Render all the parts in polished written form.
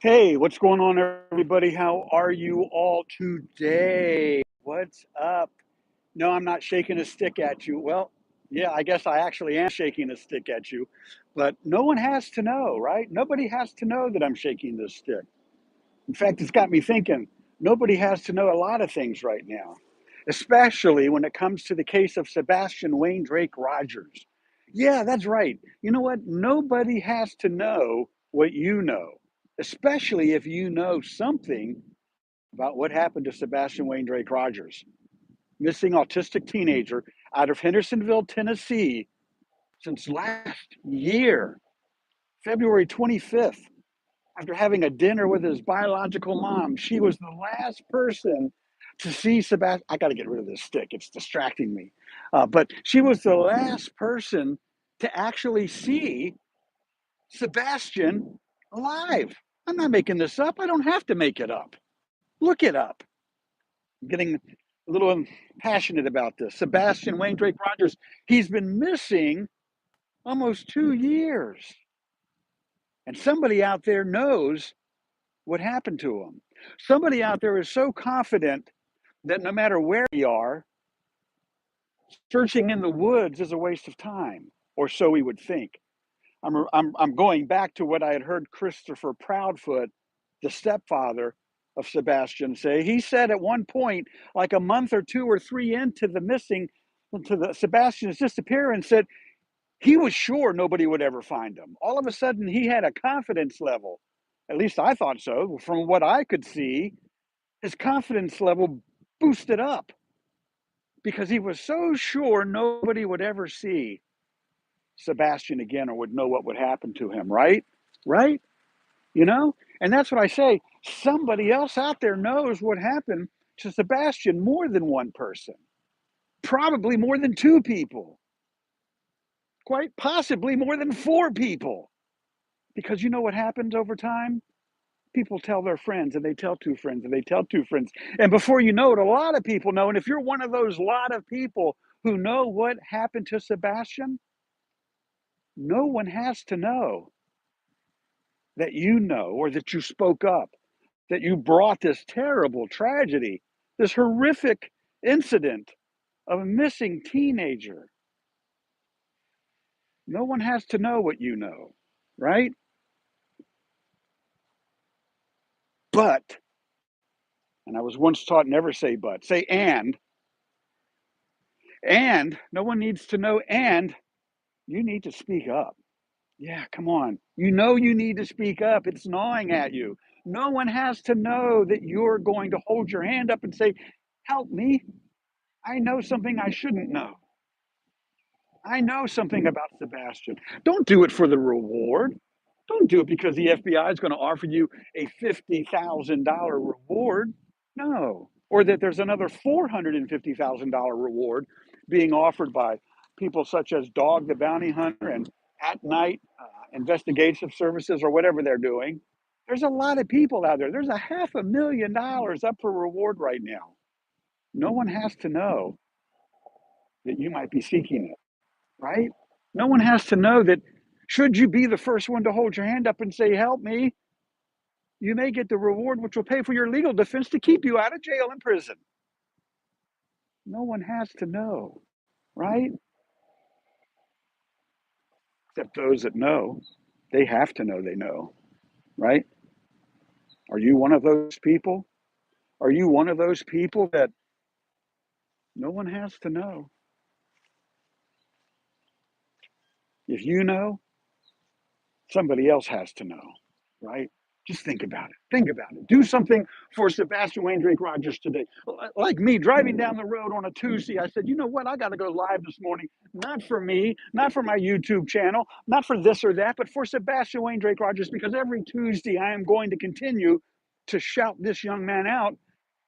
Hey, what's going on, everybody? How are you all today? What's up? No, I'm not shaking a stick at you. Well, yeah, I guess I actually am shaking a stick at you, but no one has to know, right? Nobody has to know that I'm shaking this stick. In fact, it's got me thinking nobody has to know a lot of things right now, especially when it comes to the case of Sebastian Wayne Drake Rogers. Yeah, that's right. You know what? Nobody has to know what you know, especially if you know something about what happened to Sebastian Wayne Drake Rogers, missing autistic teenager out of Hendersonville, Tennessee, since last year, February 25th. After having a dinner with his biological mom, she was the last person to see Sebastian. I got to get rid of this stick, it's distracting me. But she was the last person to actually see Sebastian alive. I'm not making this up. I don't have to make it up. Look it up. I'm getting a little passionate about this. Sebastian Wayne Drake Rogers, he's been missing almost 2 years. And somebody out there knows what happened to him. Somebody out there is so confident that no matter where we are, searching in the woods is a waste of time, or so we would think. I'm going back to what I had heard Christopher Proudfoot, the stepfather of Sebastian, say. He said at one point, like a month or two or three into the Sebastian's disappearance, said he was sure nobody would ever find him. All of a sudden, he had a confidence level. At least I thought so. From what I could see, his confidence level boosted up because he was so sure nobody would ever see Sebastian again or would know what would happen to him, right? Right? You know? And that's what I say. Somebody else out there knows what happened to Sebastian, more than one person, probably more than two people, quite possibly more than four people. Because you know what happens over time? People tell their friends and they tell two friends and they tell two friends. And before you know it, a lot of people know. And if you're one of those lot of people who know what happened to Sebastian, no one has to know that you know or that you spoke up, that you brought this terrible tragedy, this horrific incident of a missing teenager. No one has to know what you know, right? But, and I was once taught never say but, say and no one needs to know, and you need to speak up. Yeah, come on. You know you need to speak up. It's gnawing at you. No one has to know that you're going to hold your hand up and say, help me. I know something I shouldn't know. I know something about Sebastian. Don't do it for the reward. Don't do it because the FBI is going to offer you a $50,000 reward. No. Or that there's another $450,000 reward being offered by people such as Dog the Bounty Hunter and At Night Investigative Services or whatever they're doing. There's a lot of people out there. There's a $500,000 up for reward right now. No one has to know that you might be seeking it, right? No one has to know that should you be the first one to hold your hand up and say, help me, you may get the reward which will pay for your legal defense to keep you out of jail and prison. No one has to know, right? Except those that know. They have to know they know, right? Are you one of those people? Are you one of those people that no one has to know? If you know, somebody else has to know, right? Just think about it. Think about it. Do something for Sebastian Wayne Drake Rogers today. Like me driving down the road on a Tuesday, I said, you know what? I got to go live this morning. Not for me, not for my YouTube channel, not for this or that, but for Sebastian Wayne Drake Rogers, because every Tuesday I am going to continue to shout this young man out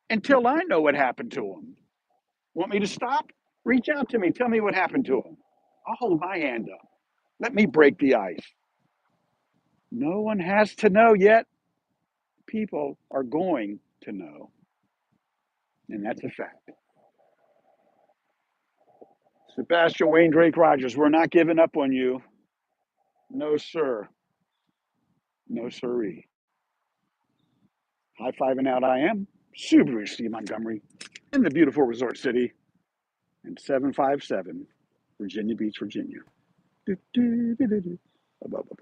until I know what happened to him. Want me to stop? Reach out to me. Tell me what happened to him. I'll hold my hand up. Let me break the ice. No one has to know yet. People are going to know, and that's a fact. Sebastian Wayne Drake Rogers, we're not giving up on you. No, sir. No, sirree. High fiving out I am, SubaruSteve Montgomery, in the beautiful resort city, in 757, Virginia Beach, Virginia. Do, do, do, do, do.